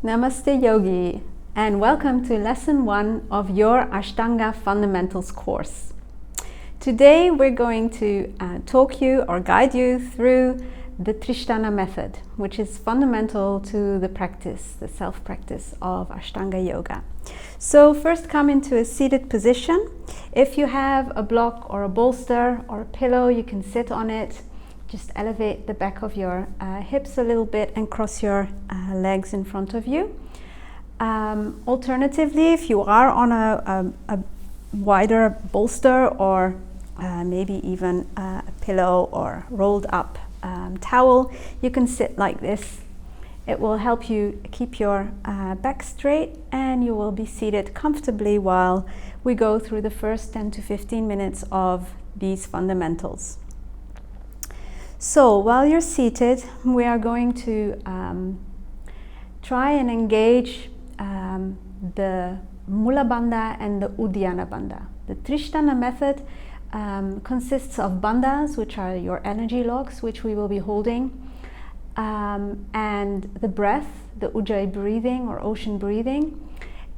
Namaste Yogi, and welcome to lesson 1 of your Ashtanga Fundamentals course. Today we're going to talk you or guide you through the Tristhana method, which is fundamental to the practice, the self-practice of Ashtanga Yoga. So first come into a seated position. If you have a block or a bolster or a pillow, you can sit on it. Just elevate the back of your hips a little bit and cross your legs in front of you. Alternatively, if you are on a wider bolster or maybe even a pillow or rolled up towel, you can sit like this. It will help you keep your back straight, and you will be seated comfortably while we go through the first 10 to 15 minutes of these fundamentals. So while you're seated, we are going to try and engage the Mula Bandha and the Uddiyana Bandha. The Tristhana method consists of bandhas, which are your energy locks, which we will be holding, and the breath, the Ujjayi breathing or ocean breathing,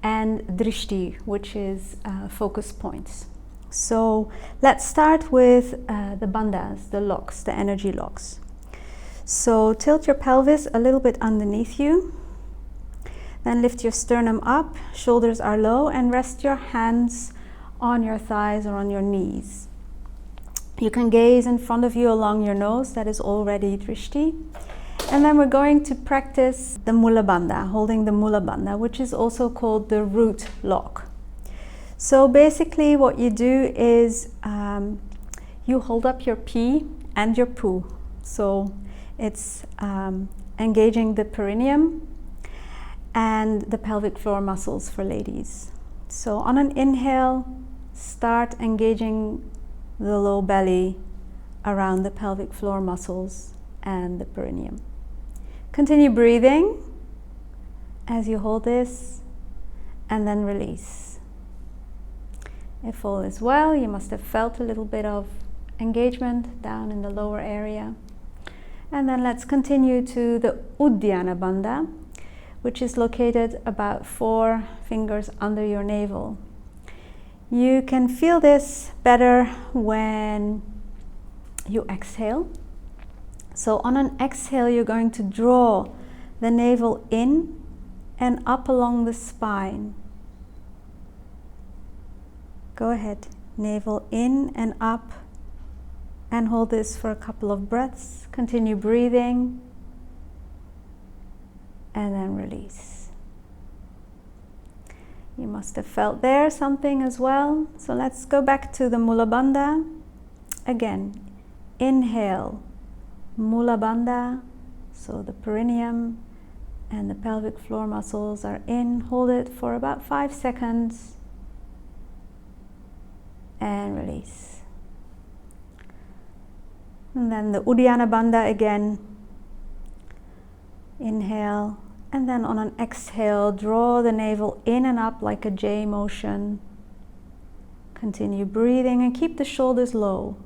and drishti, which is focus points. So let's start with the bandhas, the locks, the energy locks. So tilt your pelvis a little bit underneath you. Then lift your sternum up, shoulders are low, and rest your hands on your thighs or on your knees. You can gaze in front of you along your nose, that is already drishti. And then we're going to practice the Mula Bandha, holding the Mula Bandha, which is also called the root lock. So basically what you do is you hold up your pee and your poo. So it's engaging the perineum and the pelvic floor muscles for ladies. So on an inhale, start engaging the low belly around the pelvic floor muscles and the perineum. Continue breathing as you hold this, and then release. If all is well, you must have felt a little bit of engagement down in the lower area. And then let's continue to the Uddiyana Bandha, which is located about 4 fingers under your navel. You can feel this better when you exhale. So on an exhale, you're going to draw the navel in and up along the spine. Go ahead, navel in and up, and hold this for a couple of breaths. Continue breathing, and then release. You must have felt there something as well. So let's go back to the Mula Bandha. Again, inhale, Mula Bandha. So the perineum and the pelvic floor muscles are in. Hold it for about 5 seconds. And release. And then the Uddiyana Bandha again. Inhale, and then on an exhale, draw the navel in and up like a J motion. Continue breathing and keep the shoulders low.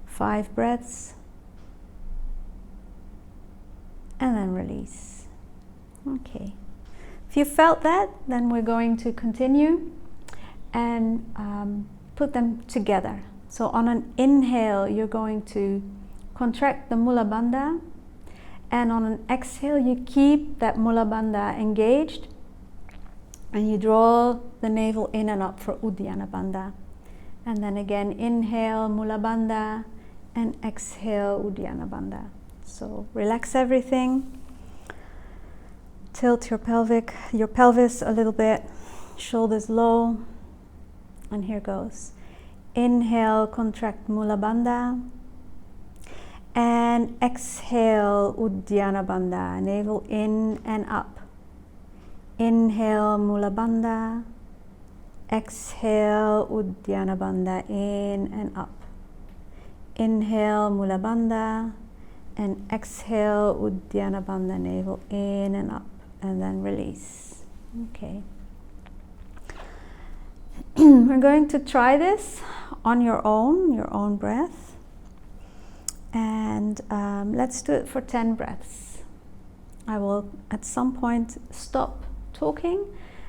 5 breaths. And then release. Okay. If you felt that, then we're going to continue and put them together. So on an inhale, you're going to contract the Mula Bandha, and on an exhale, you keep that Mula Bandha engaged, and you draw the navel in and up for Uddiyana Bandha. And then again, inhale, Mula Bandha, and exhale, Uddiyana Bandha. So relax everything. Tilt your pelvis a little bit, shoulders low. And here goes. Inhale, contract Mula Bandha. And exhale, Uddiyana Bandha. Navel in and up. Inhale, Mula Bandha. Exhale, Uddiyana Bandha. In and up. Inhale, Mula Bandha. And exhale, Uddiyana Bandha. Navel in and up. And then release. Okay. We're going to try this on your own breath, and let's do it for 10 breaths. I will at some point stop talking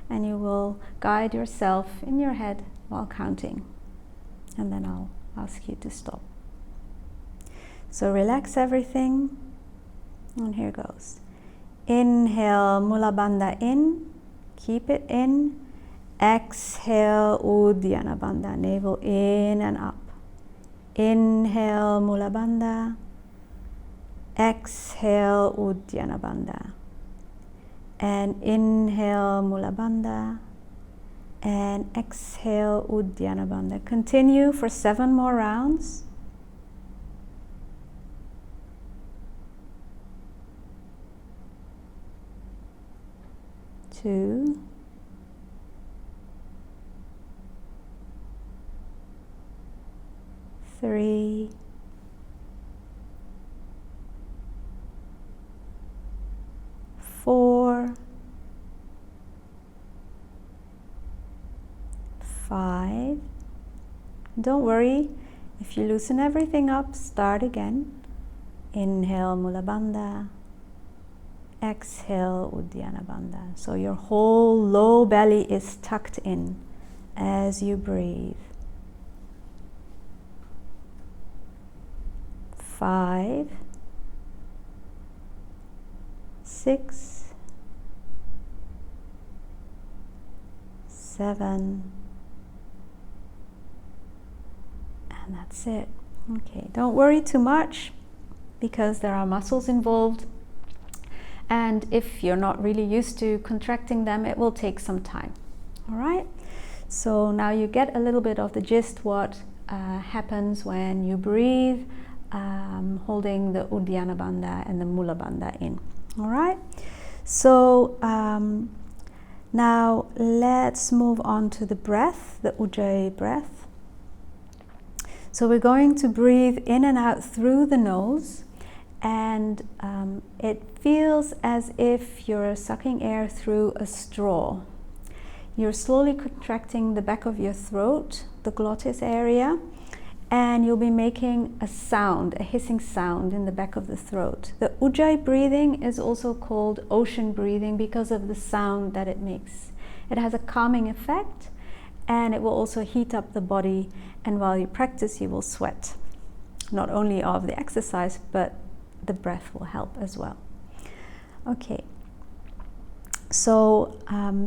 and you will guide yourself in your head while counting, and then I'll ask you to stop. So relax everything, and here goes. Inhale, Mula Bandha in, keep it in. Exhale, Uddiyana Bandha, navel in and up. Inhale, Mula Bandha. Exhale, Uddiyana Bandha. And inhale, Mula Bandha. And exhale, Uddiyana Bandha. Continue for 7 more rounds. 2, 3, 4, 5. Don't worry, if you loosen everything up, start again. Inhale, Mula Bandha. Exhale, Uddiyana Bandha. So your whole low belly is tucked in as you breathe. 5, 6, 7, and that's it. Okay, don't worry too much because there are muscles involved, and if you're not really used to contracting them, it will take some time. All right, so now you get a little bit of the gist what happens when you breathe, holding the Uddiyana Bandha and the Mula Bandha in. All right, so now let's move on to the breath, the Ujjayi breath. So we're going to breathe in and out through the nose, and it feels as if you're sucking air through a straw. You're slowly contracting the back of your throat, the glottis area, and you'll be making a sound, a hissing sound in the back of the throat. The Ujjayi breathing is also called ocean breathing because of the sound that it makes. It has a calming effect, and it will also heat up the body, and while you practice you will sweat, not only of the exercise but the breath will help as well. Okay, so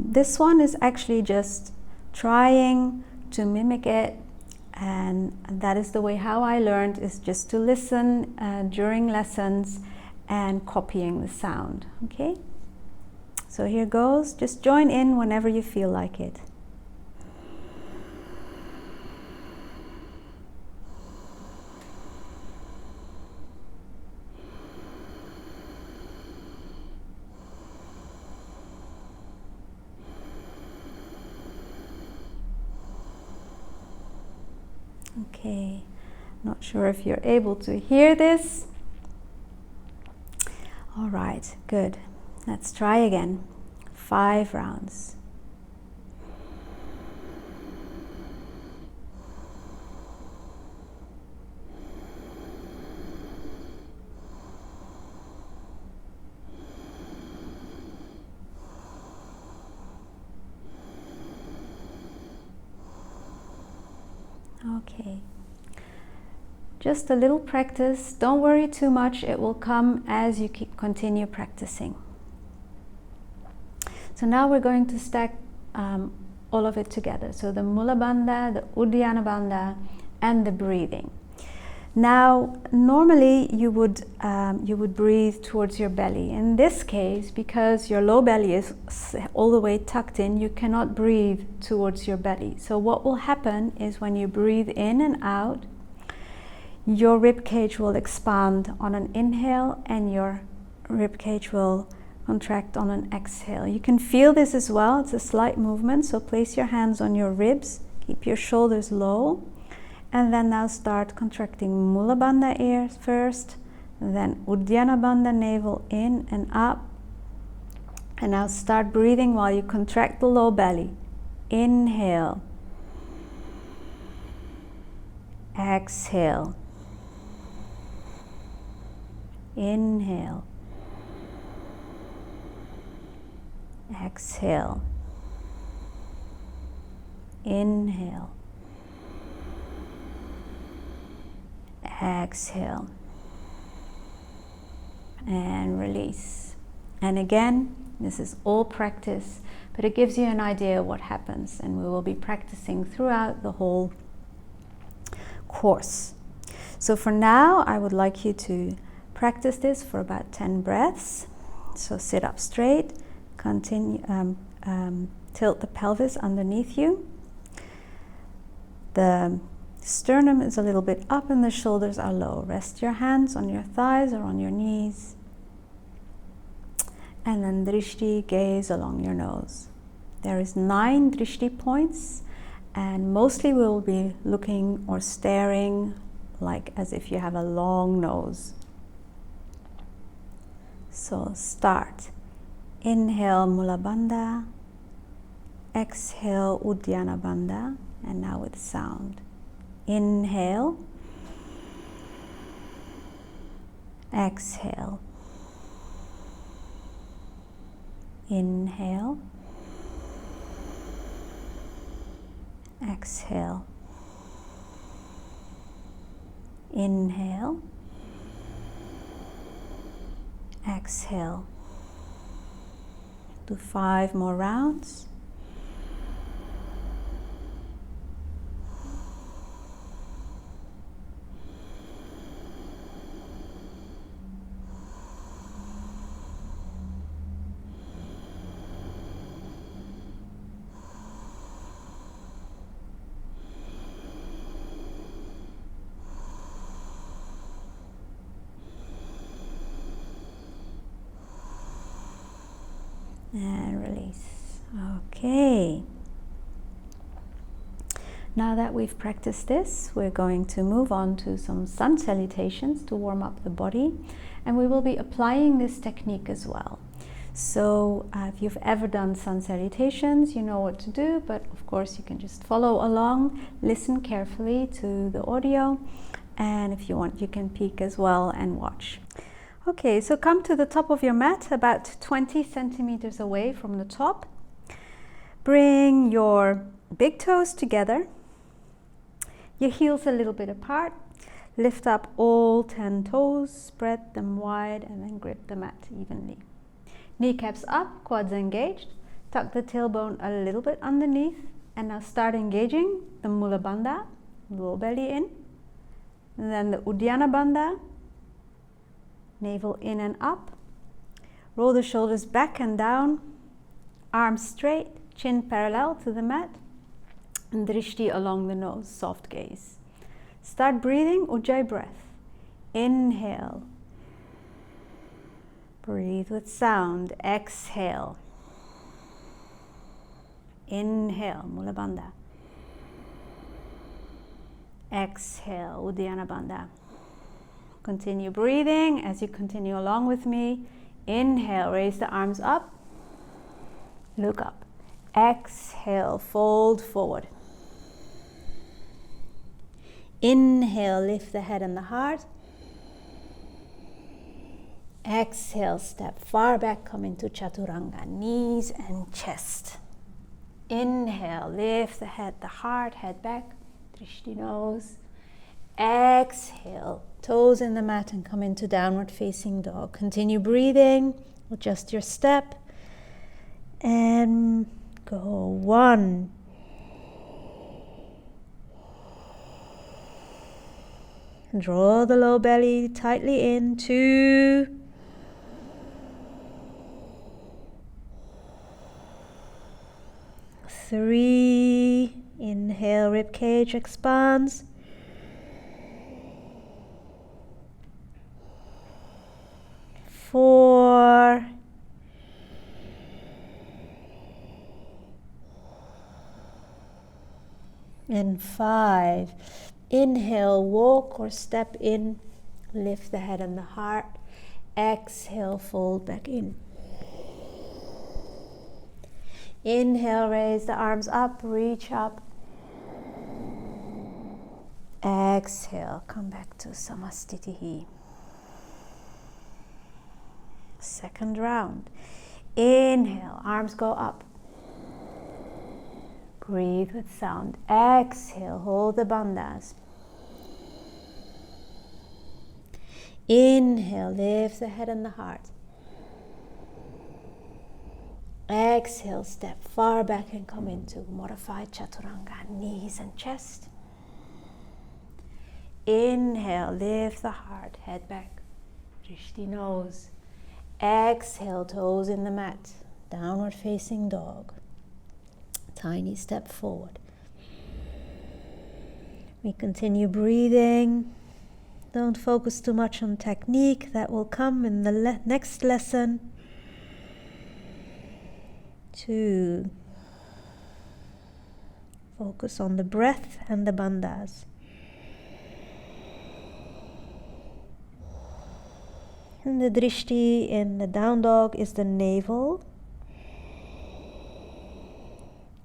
this one is actually just trying to mimic it, and that is the way how I learned, is just to listen during lessons and copying the sound. Okay, so here goes. Just join in whenever you feel like it. Okay, not sure if you're able to hear this. All right, good. Let's try again. 5 rounds. Okay, just a little practice. Don't worry too much, it will come as you continue practicing. So now we're going to stack all of it together. So the Mula Bandha, the Uddiyana Bandha, and the breathing. Now, normally you would breathe towards your belly. In this case, because your low belly is all the way tucked in, you cannot breathe towards your belly. So what will happen is when you breathe in and out, your rib cage will expand on an inhale and your rib cage will contract on an exhale. You can feel this as well. It's a slight movement. So place your hands on your ribs, keep your shoulders low. And then now start contracting Mula Bandha ears first, then Uddiyana Bandha, navel in and up. And now start breathing while you contract the low belly. Inhale. Exhale. Inhale. exhale, inhale, exhale, and release. And again, this is all practice, but it gives you an idea of what happens, and we will be practicing throughout the whole course. So for now, I would like you to practice this for about 10 breaths. So sit up straight, continue, tilt the pelvis underneath you. The sternum is a little bit up and the shoulders are low. Rest your hands on your thighs or on your knees. And then drishti, gaze along your nose. There is 9 drishti points, and mostly we'll be looking or staring like as if you have a long nose. So start. Inhale Mula Bandha, exhale Uddiyana Bandha, and now with sound. Inhale, exhale, inhale, exhale, inhale, exhale. Do 5 more rounds. And release. Okay. Now that we've practiced this, we're going to move on to some sun salutations to warm up the body, and we will be applying this technique as well. So if you've ever done sun salutations, you know what to do, but of course you can just follow along, listen carefully to the audio, and if you want, you can peek as well and watch. Okay, so come to the top of your mat, about 20 centimeters away from the top. Bring your big toes together, your heels a little bit apart. Lift up all 10 toes, spread them wide, and then grip the mat evenly. Kneecaps up, quads engaged. Tuck the tailbone a little bit underneath, and now start engaging the Mula Bandha, low belly in. And then the Uddiyana Bandha, navel in and up. Roll the shoulders back and down, arms straight, chin parallel to the mat, and drishti along the nose, soft gaze. Start breathing Ujjayi breath. Inhale. Breathe with sound. Exhale. Inhale, Mula Bandha. Exhale, Uddiyana Bandha. Continue breathing as you continue along with me. Inhale, raise the arms up. Look up. Exhale, fold forward. Inhale, lift the head and the heart. Exhale, step far back, come into Chaturanga, knees and chest. Inhale, lift the head, the heart, head back, drishti nose. Exhale, toes in the mat and come into downward facing dog. Continue breathing, adjust your step, and go. 1. Draw the low belly tightly in. 2. 3. Inhale, rib cage expands. 4. And 5. Inhale, walk or step in, lift the head and the heart. Exhale, fold back in. Inhale, raise the arms up, reach up. Exhale, come back to Samastitihi. Second round. Inhale, arms go up. Breathe with sound. Exhale, hold the bandhas. Inhale, lift the head and the heart. Exhale, step far back and come into modified chaturanga, knees and chest. Inhale, lift the heart, head back, drishti nose. Exhale, toes in the mat, downward facing dog. Tiny step forward. We continue breathing. Don't focus too much on technique, that will come in the next lesson. 2. Focus on the breath and the bandhas. And the drishti in the down dog is the navel.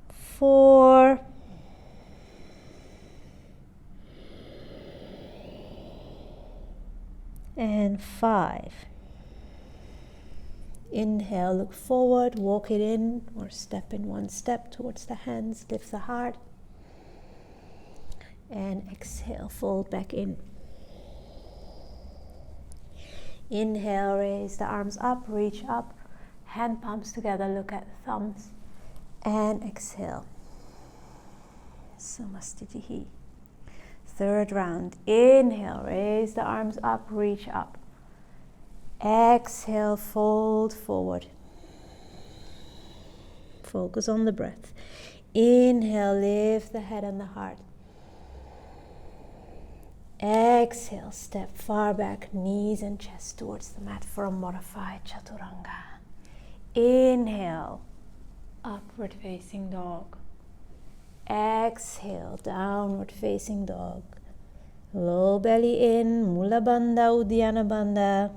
4. And 5. Inhale, look forward, walk it in, or step in one step towards the hands, lift the heart. And exhale, fold back in. Inhale, raise the arms up, reach up, hand palms together, look at the thumbs. And exhale. Samastitihi. Third round. Inhale, raise the arms up, reach up. Exhale, fold forward. Focus on the breath. Inhale, lift the head and the heart. Exhale, step far back, knees and chest towards the mat for a modified chaturanga. Inhale, upward facing dog. Exhale, downward facing dog. Low belly in, Mula Bandha, Uddiyana Bandha.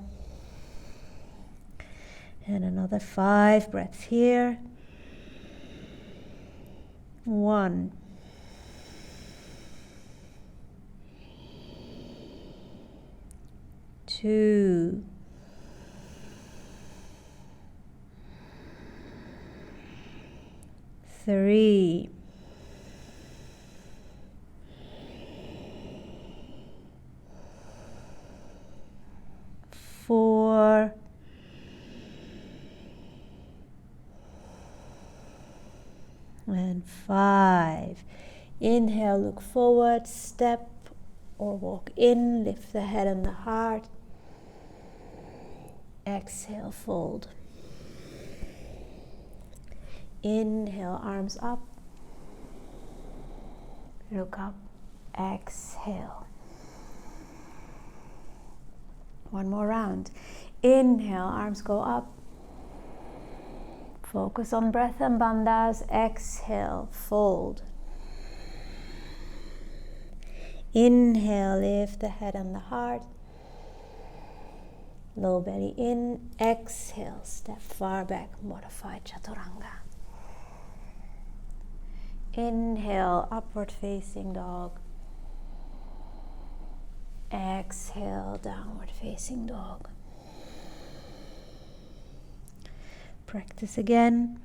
And another 5 breaths here. 1. 2. 3. 4. And 5. Inhale, look forward, step or walk in, lift the head and the heart. Exhale, fold. Inhale, arms up. Look up. Exhale. One more round. Inhale, arms go up. Focus on breath and bandhas. Exhale, fold. Inhale, lift the head and the heart. Low belly in. Exhale, step far back, modified chaturanga. Inhale, upward facing dog. Exhale, downward facing dog. Practice again.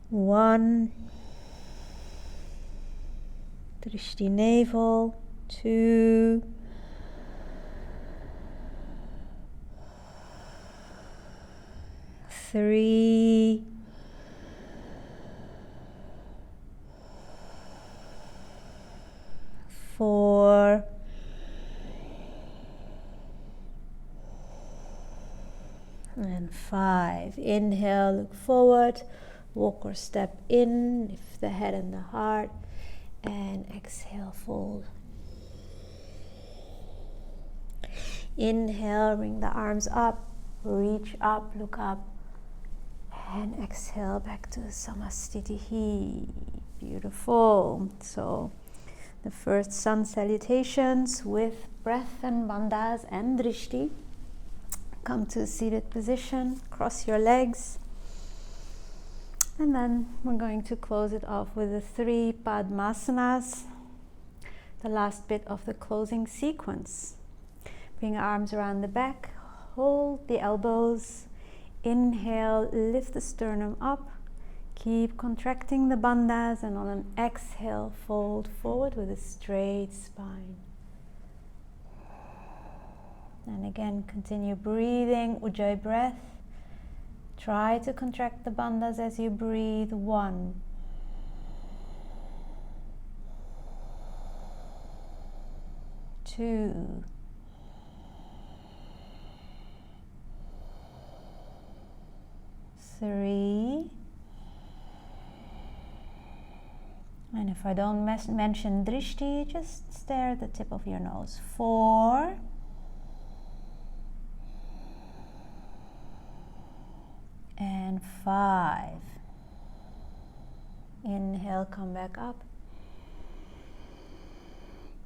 1. Drishti navel. 2. 3. 4. And 5. Inhale, look forward, walk or step in, lift the head and the heart, and exhale, fold. Inhale, bring the arms up, reach up, look up, and exhale back to Samastitihi. Beautiful. So the first sun salutations with breath and bandhas and drishti. Come to a seated position, cross your legs, and then we're going to close it off with the 3 Padmasanas, the last bit of the closing sequence. Bring your arms around the back, hold the elbows, Inhale, lift the sternum up. Keep contracting the bandhas, and on an exhale, fold forward with a straight spine. And again, continue breathing, Ujjayi breath. Try to contract the bandhas as you breathe. 1, 2, 3, and if I don't mention drishti, just stare at the tip of your nose. 4, and 5. Inhale, come back up.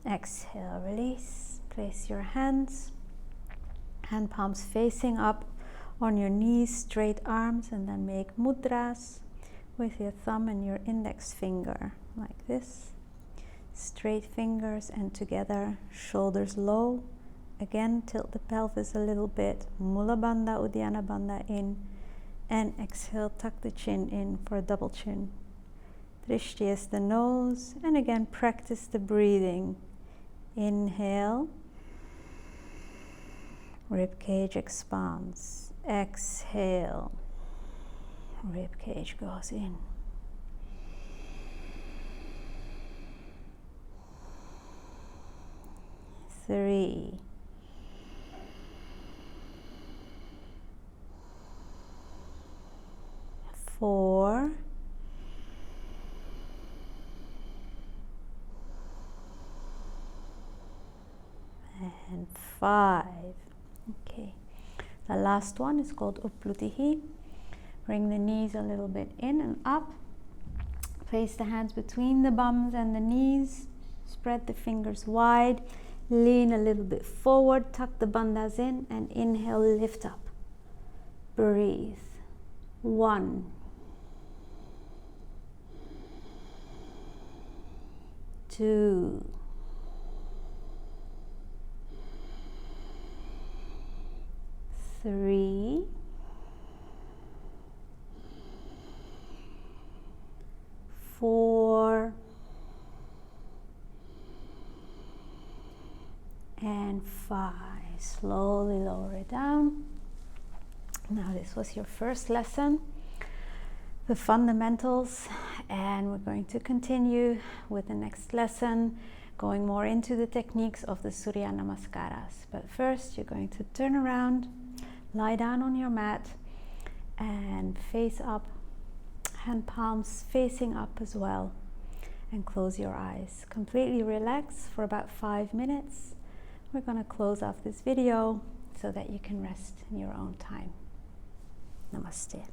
Exhale, release. Place your hands, hand palms facing up on your knees, straight arms, and then make mudras with your thumb and your index finger, like this. Straight fingers and together, shoulders low. Again, tilt the pelvis a little bit. Mula bandha, Uddiyana bandha in. And exhale, tuck the chin in for a double chin. Drishti is the nose, and again practice the breathing. Inhale, rib cage expands. Exhale, rib cage goes in. Three, 4, and 5. Okay, the last one is called Upplutihi. Bring the knees a little bit in and up. Place the hands between the bums and the knees. Spread the fingers wide. Lean a little bit forward. Tuck the bandhas in and inhale, lift up. Breathe. 1, 2, 3, 4, and 5. Slowly lower it down. Now this was your first lesson, the fundamentals, and we're going to continue with the next lesson, going more into the techniques of the Surya Namaskaras. But first you're going to turn around, lie down on your mat and face up, hand palms facing up as well, and close your eyes. Completely relax for about 5 minutes. We're going to close off this video so that you can rest in your own time. Namaste.